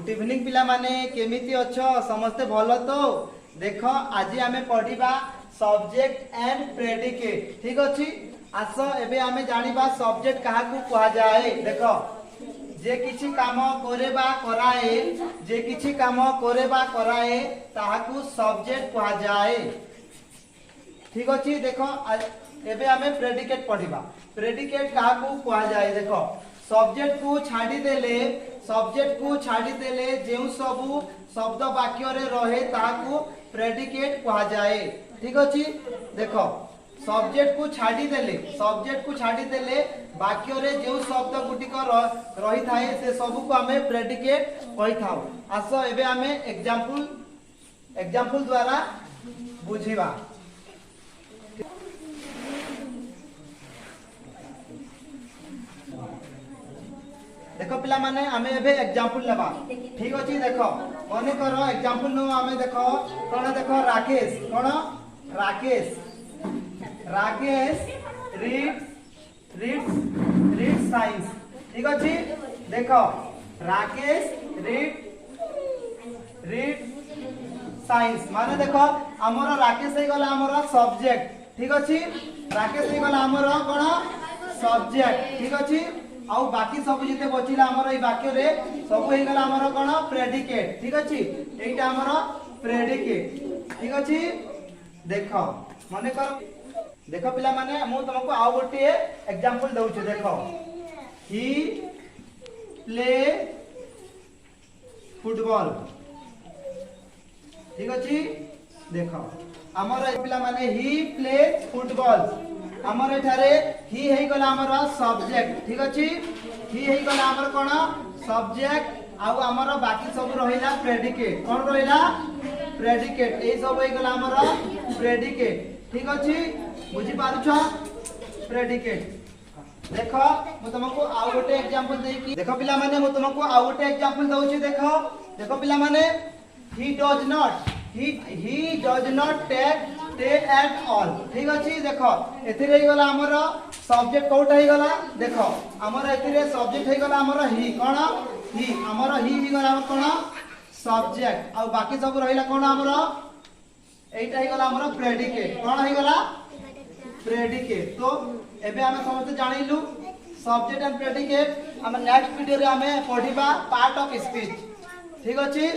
Good evening पिला माने केमिति अछो समस्ते भलो तो देखो आज आमे पढ़िबा सब्जेक्ट एंड प्रेडिकेट ठीक अछि। आस एबे आमे जानिबा सब्जेक्ट काहा को कहा जाए। देखो जे किछि काम करेबा कराए जे किछि काम करेबा कराए ताहाकू सब्जेक्ट कहा जाए ठीक अछि। देखो एबे आमे प्रेडिकेट पढ़िबा। प्रेडिकेट काहा को कहा जाए। देखो सब्जेक्ट को छाड़ी देले जेउ सबु शब्द वाक्य रे रहे ताहाकू प्रेडिकेट कहा जाए ठीक अछि। देखो सब्जेक्ट को छाड़ी देले वाक्य रे जेउ शब्द गुटिक रही थाए से सब को हमें प्रेडिकेट कहि थाउ। आसो एबे हमें एग्जांपल द्वारा बुझिबा। देखो पिला माने हमें एबे एग्जांपल लेबा ठीक अछि। देखो मने करो एग्जांपल नो हमें देखो कोन देखो राकेश रीड साइंस ठीक अछि। देखो राकेश रीड साइंस माने देखो हमर राकेश हे गला हमर सब्जेक्ट ठीक अछि। राकेश हे गला हमर कोन सब्जेक्ट ठीक अछि। आउ बाकी सब जिते बचिला हमर ए वाक्य रे सब हे गला हमर कोन प्रेडिकेट ठीक अछि। एटा हमर प्रेडिकेट ठीक अछि। देखो माने कर देखो पिला माने मु तुमको आउ गोटे एग्जांपल दउ छी। देखो ही प्ले फुटबॉल ठीक अछि। देखो हमर पिला माने ही प्ले फुटबॉल हमर एठारे ही हे गला हमर सब्जेक्ट ठीक अछि। ही हे गला हमर कोन सब्जेक्ट आउ हमर बाकी सब रहिला प्रेडिकेट कोन रहिला प्रेडिकेट ए सब हे गला हमर प्रेडिकेट ठीक अछि। बुझी पारु छ प्रेडिकेट। देखो मु तुमको आउ गोटे एग्जांपल देई कि देखो पिला माने मु तुमको आउ गोटे एग्जांपल दउ छी। देखो पिला माने he does not take at all ठीक अछि। देखो एथिरे गला हमर सब्जेक्ट कोटा हे गला। देखो हमर एथिरे सब्जेक्ट हे गला हमर ही कोन ही हमर ही गला हमर कोन सब्जेक्ट आ बाकी सब रहिला कोन हमर एटा हे गला हमर प्रेडिकेट कोन हे गला प्रेडिकेट। तो एबे हमें समझते जानिलु सब्जेक्ट एंड प्रेडिकेट। हम नेक्स्ट वीडियो रे हमें पढ़िबा पार्ट ऑफ स्पीच ठीक अछि।